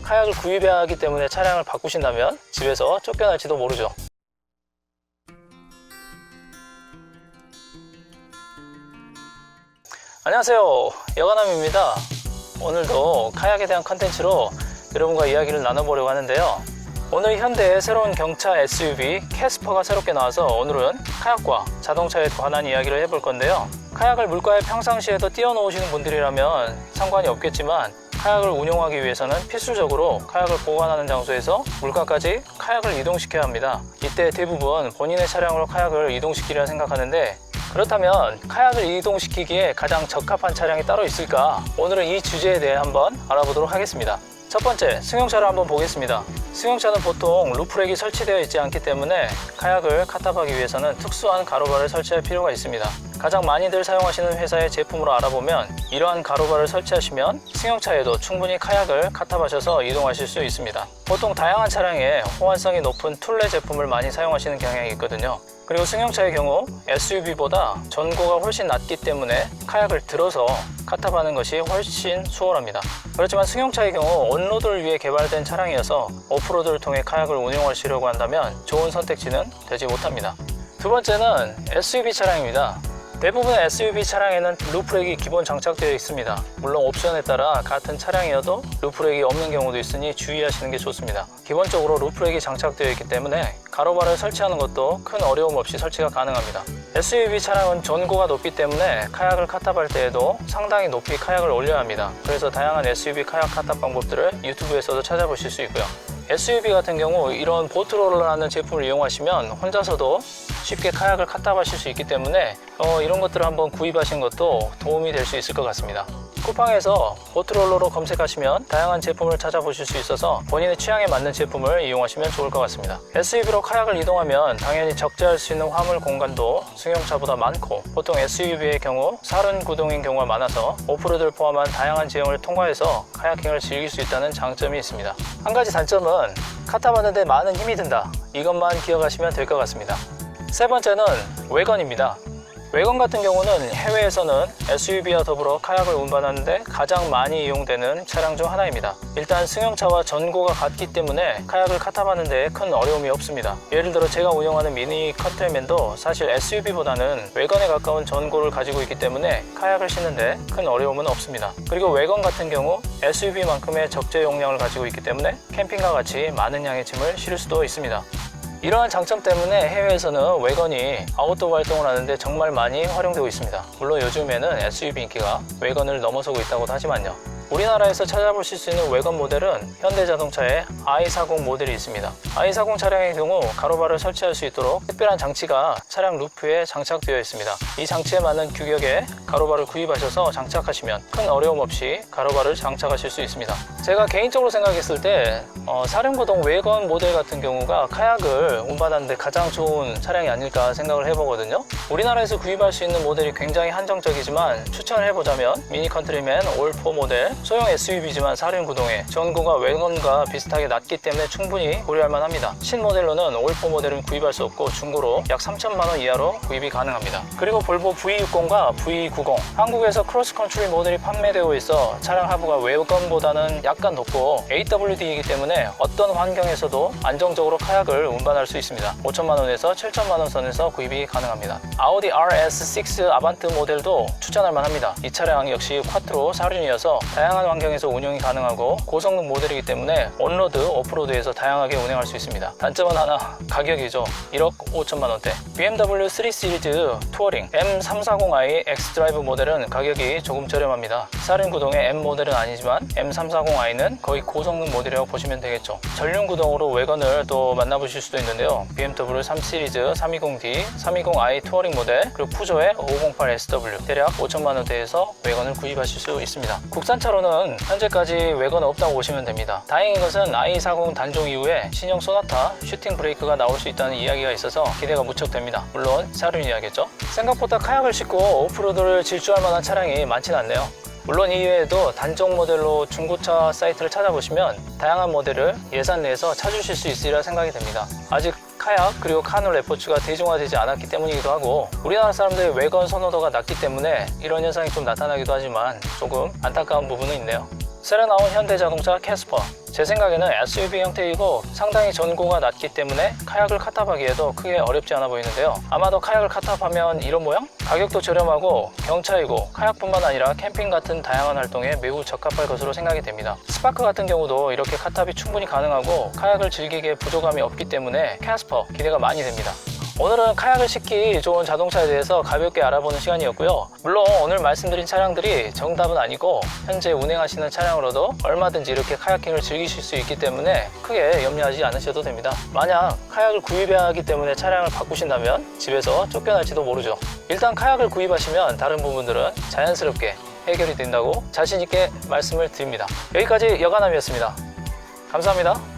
카약을 구입해야 하기 때문에 차량을 바꾸신다면 집에서 쫓겨날지도 모르죠. 안녕하세요, 여가남입니다. 오늘도 카약에 대한 컨텐츠로 여러분과 이야기를 나눠보려고 하는데요. 오늘 현대의 새로운 경차 SUV 캐스퍼가 새롭게 나와서 오늘은 카약과 자동차에 관한 이야기를 해볼 건데요. 카약을 물가에 평상시에도 띄워놓으시는 분들이라면 상관이 없겠지만 카약을 운용하기 위해서는 필수적으로 카약을 보관하는 장소에서 물가까지 카약을 이동시켜야 합니다. 이때 대부분 본인의 차량으로 카약을 이동시키려 생각하는데, 그렇다면 카약을 이동시키기에 가장 적합한 차량이 따로 있을까? 오늘은 이 주제에 대해 한번 알아보도록 하겠습니다. 첫 번째, 승용차를 한번 보겠습니다. 승용차는 보통 루프렉이 설치되어 있지 않기 때문에 카약을 카탑하기 위해서는 특수한 가로바를 설치할 필요가 있습니다. 가장 많이들 사용하시는 회사의 제품으로 알아보면 이러한 가로바를 설치하시면 승용차에도 충분히 카약을 카탑하셔서 이동하실 수 있습니다. 보통 다양한 차량에 호환성이 높은 툴레 제품을 많이 사용하시는 경향이 있거든요. 그리고 승용차의 경우 SUV보다 전고가 훨씬 낮기 때문에 카약을 들어서 카탑하는 것이 훨씬 수월합니다. 그렇지만 승용차의 경우 온로드를 위해 개발된 차량이어서 오프로드를 통해 카약을 운용하시려고 한다면 좋은 선택지는 되지 못합니다. 두 번째는 SUV 차량입니다. 대부분의 SUV 차량에는 루프렉이 기본 장착되어 있습니다. 물론 옵션에 따라 같은 차량이어도 루프렉이 없는 경우도 있으니 주의하시는 게 좋습니다. 기본적으로 루프렉이 장착되어 있기 때문에 가로바를 설치하는 것도 큰 어려움 없이 설치가 가능합니다. SUV 차량은 전고가 높기 때문에 카약을 카탑할 때에도 상당히 높이 카약을 올려야 합니다. 그래서 다양한 SUV 카약 카탑 방법들을 유튜브에서도 찾아보실 수 있고요. SUV 같은 경우 이런 보트롤러라는 제품을 이용하시면 혼자서도 쉽게 카약을 카탑하실 수 있기 때문에 이런 것들을 한번 구입하신 것도 도움이 될 수 있을 것 같습니다. 쿠팡에서 보트롤러로 검색하시면 다양한 제품을 찾아보실 수 있어서 본인의 취향에 맞는 제품을 이용하시면 좋을 것 같습니다. SUV로 카약을 이동하면 당연히 적재할 수 있는 화물 공간도 승용차보다 많고, 보통 SUV의 경우 사륜 구동인 경우가 많아서 오프로드를 포함한 다양한 지형을 통과해서 카야킹을 즐길 수 있다는 장점이 있습니다. 한 가지 단점은 카탑하는데 많은 힘이 든다, 이것만 기억하시면 될 것 같습니다. 세 번째는 외건입니다. 외건 같은 경우는 해외에서는 SUV와 더불어 카약을 운반하는데 가장 많이 이용되는 차량 중 하나입니다. 일단 승용차와 전고가 같기 때문에 카약을 카탑하는 데 큰 어려움이 없습니다. 예를 들어 제가 운영하는 미니 컨트롤맨도 사실 SUV보다는 외건에 가까운 전고를 가지고 있기 때문에 카약을 싣는데 큰 어려움은 없습니다. 그리고 외건 같은 경우 SUV만큼의 적재 용량을 가지고 있기 때문에 캠핑과 같이 많은 양의 짐을 실을 수도 있습니다. 이러한 장점 때문에 해외에서는 외건이 아웃도어 활동을 하는데 정말 많이 활용되고 있습니다. 물론 요즘에는 SUV 인기가 외건을 넘어서고 있다고도 하지만요. 우리나라에서 찾아보실 수 있는 외건 모델은 현대자동차의 i40 모델이 있습니다. i40 차량의 경우 가로바를 설치할 수 있도록 특별한 장치가 차량 루프에 장착되어 있습니다. 이 장치에 맞는 규격의 가로바를 구입하셔서 장착하시면 큰 어려움 없이 가로바를 장착하실 수 있습니다. 제가 개인적으로 생각했을 때 사륜구동 외건 모델 같은 경우가 카약을 운반하는데 가장 좋은 차량이 아닐까 생각을 해보거든요. 우리나라에서 구입할 수 있는 모델이 굉장히 한정적이지만 추천을 해보자면 미니 컨트리맨 올4 모델, 소형 SUV지만 사륜구동에 전고가 외건과 비슷하게 낮기 때문에 충분히 고려할 만합니다. 신모델로는 올4 모델은 구입할 수 없고 중고로 약 3천만원 이하로 구입이 가능합니다. 그리고 볼보 V60과 V90, 한국에서 크로스컨트리 모델이 판매되고 있어 차량 하부가 외건보다는 약간 높고 AWD이기 때문에 어떤 환경에서도 안정적으로 카약을 운반할 수 있습니다. 5천만원에서 7천만원 선에서 구입이 가능합니다. 아우디 RS6 아반트 모델도 추천할 만합니다. 이 차량 역시 쿼트로 사륜이어서 다양한 환경에서 운용이 가능하고 고성능 모델이기 때문에 온로드, 오프로드에서 다양하게 운행할 수 있습니다. 단점은 하나, 가격이죠. 1억 5천만원대. BMW 3 시리즈 투어링 M340i X드라이브 모델은 가격이 조금 저렴합니다. 사륜구동의 M 모델은 아니지만 M340i는 거의 고성능 모델이라고 보시면 되겠죠. 전륜구동으로 외건을 또 만나보실 수도 있는데요. BMW 3 시리즈 320D, 320i 투어링 모델, 그리고 푸조의 508SW 대략 5천만원대에서 외건을 구입하실 수 있습니다. 국산차로는 현재까지 외건 없다고 보시면 됩니다. 다행인 것은 i40 단종 이후에 신형 소나타 슈팅 브레이크가 나올 수 있다는 이야기가 있어서 기대가 무척 됩니다. 물론 사륜이야겠죠. 생각보다 카약을 싣고 오프로드를 질주할 만한 차량이 많지는 않네요. 물론 이외에도 단종 모델로 중고차 사이트를 찾아보시면 다양한 모델을 예산 내에서 찾으실 수 있으리라 생각이 됩니다. 아직 카약 그리고 카누 레포츠가 대중화되지 않았기 때문이기도 하고 우리나라 사람들의 외건 선호도가 낮기 때문에 이런 현상이 좀 나타나기도 하지만 조금 안타까운 부분은 있네요. 새로 나온 현대자동차 캐스퍼, 제 생각에는 SUV 형태이고 상당히 전고가 낮기 때문에 카약을 카탑하기에도 크게 어렵지 않아 보이는데요. 아마도 카약을 카탑하면 이런 모양? 가격도 저렴하고 경차이고 카약뿐만 아니라 캠핑 같은 다양한 활동에 매우 적합할 것으로 생각이 됩니다. 스파크 같은 경우도 이렇게 카탑이 충분히 가능하고 카약을 즐기기에 부족함이 없기 때문에 캐스퍼 기대가 많이 됩니다. 오늘은 카약을 싣기 좋은 자동차에 대해서 가볍게 알아보는 시간이었고요. 물론 오늘 말씀드린 차량들이 정답은 아니고 현재 운행하시는 차량으로도 얼마든지 이렇게 카야킹을 즐기실 수 있기 때문에 크게 염려하지 않으셔도 됩니다. 만약 카약을 구입해야 하기 때문에 차량을 바꾸신다면 집에서 쫓겨날지도 모르죠. 일단 카약을 구입하시면 다른 부분들은 자연스럽게 해결이 된다고 자신있게 말씀을 드립니다. 여기까지 여가남이었습니다. 감사합니다.